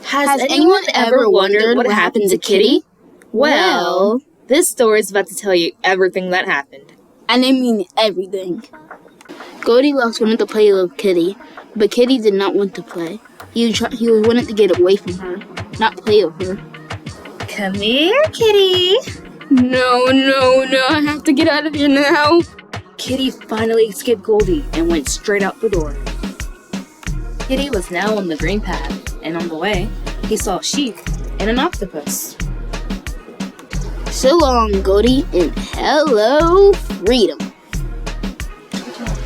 Has anyone ever wondered what happened to Kitty? Well, this story is about to tell you everything that happened. And I mean everything. Goldilocks wanted to play with Kitty, but Kitty did not want to play. He wanted to get away from her, not play with her. Come here, Kitty. No, I have to get out of here now. Kitty finally escaped Goldie and went straight out the door. Kitty was now on the green path, and on the way, he saw a sheep and an octopus. So long, Goldie, and hello, freedom.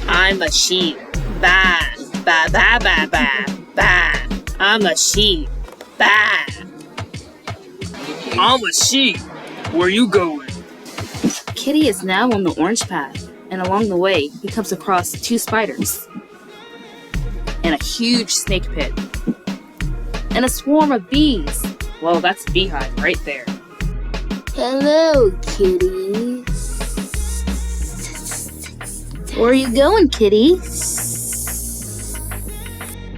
I'm a sheep. Bah, bah, bah, bah, bah, bah. I'm a sheep. Bah. I'm a sheep. Where you going? Kitty is now on the orange path, and along the way, he comes across 2 spiders, and a huge snake pit, and a swarm of bees. Well, that's a beehive right there. Hello, Kitty. Where are you going, Kitty?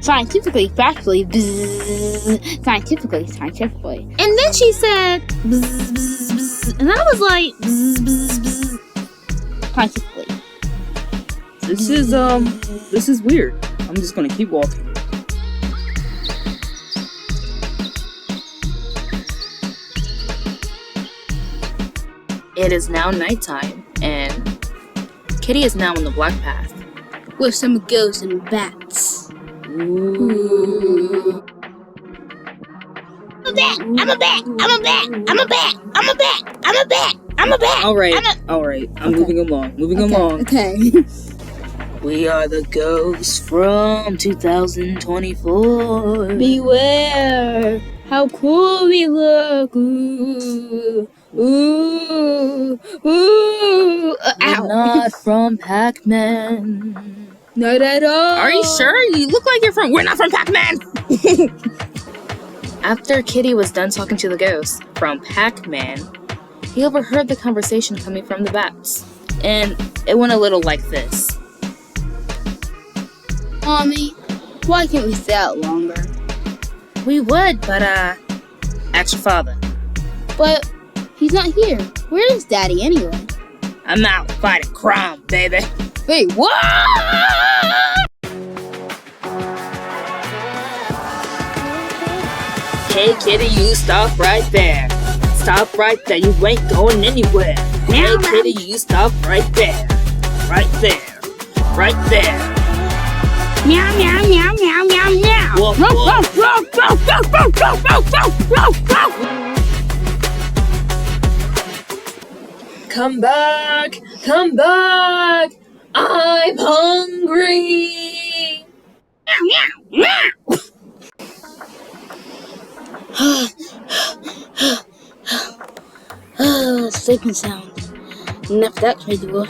Scientifically, factually, bzz, scientifically. And then she said, bzz, bzz, bzz, and I was like, bzz, bzz, bzz. Scientifically. This is weird. I'm just gonna keep walking. It is now nighttime, and Kitty is now on the black path. With some ghosts and bats. Ooh. I'm a bat. All right. I'm moving along. Okay. We are the ghosts from 2024. Beware how cool we look. Ooh. Ooh. We're Ow. not from Pac-Man. Not at all. Are you sure? You look like you're from... We're not from Pac-Man! After Kitty was done talking to the ghost from Pac-Man, he overheard the conversation coming from the bats. And it went a little like this. Mommy, why can't we stay out longer? We would, but, ask your father. But he's not here. Where is Daddy anyway? I'm out fighting crime, baby. Wait, what? Hey, Kitty, you stop right there. Stop right there. You ain't going anywhere. Hey, Kitty, you stop right there. Right there. Right there. Meow, meow, meow, meow, meow, meow. Woof, Ruff, woof. ruff, ruff, ruff, ruff, ruff, ruff, ruff, ruff, ruff, ruff. Come back. Come back. I'm hungry. Meow, meow, meow. Sleeping sound. Enough of that crazy wolf.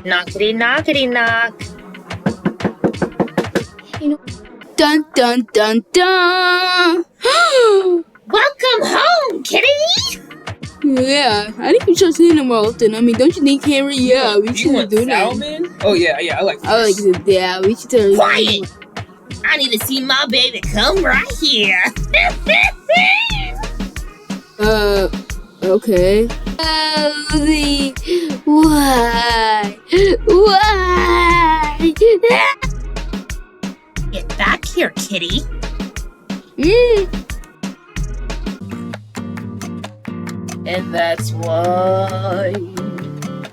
Knockity, knockity, knock. Dun, dun, dun, dun. Welcome home, Kitty. Yeah, I think we should see him more often. I mean, don't you think, Henry? Yeah, we You should want do that. salmon? Oh yeah, I like I like fish. it. Yeah, we should totally. Quiet. I need to see my baby come right here. Okay. Why? Get back here, Kitty. And that's why.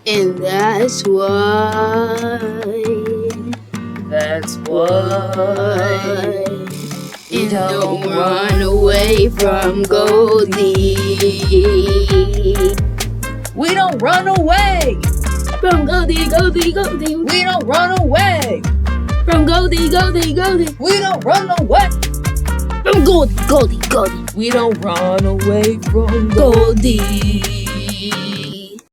And that's why. That's why. And don't run away from Goldie. We don't run away. From Goldie, Goldie, Goldie. We don't run away. From Goldie, Goldie, Goldie. We don't run away. From Goldie, Goldie, Goldie. We don't run away from Goldie.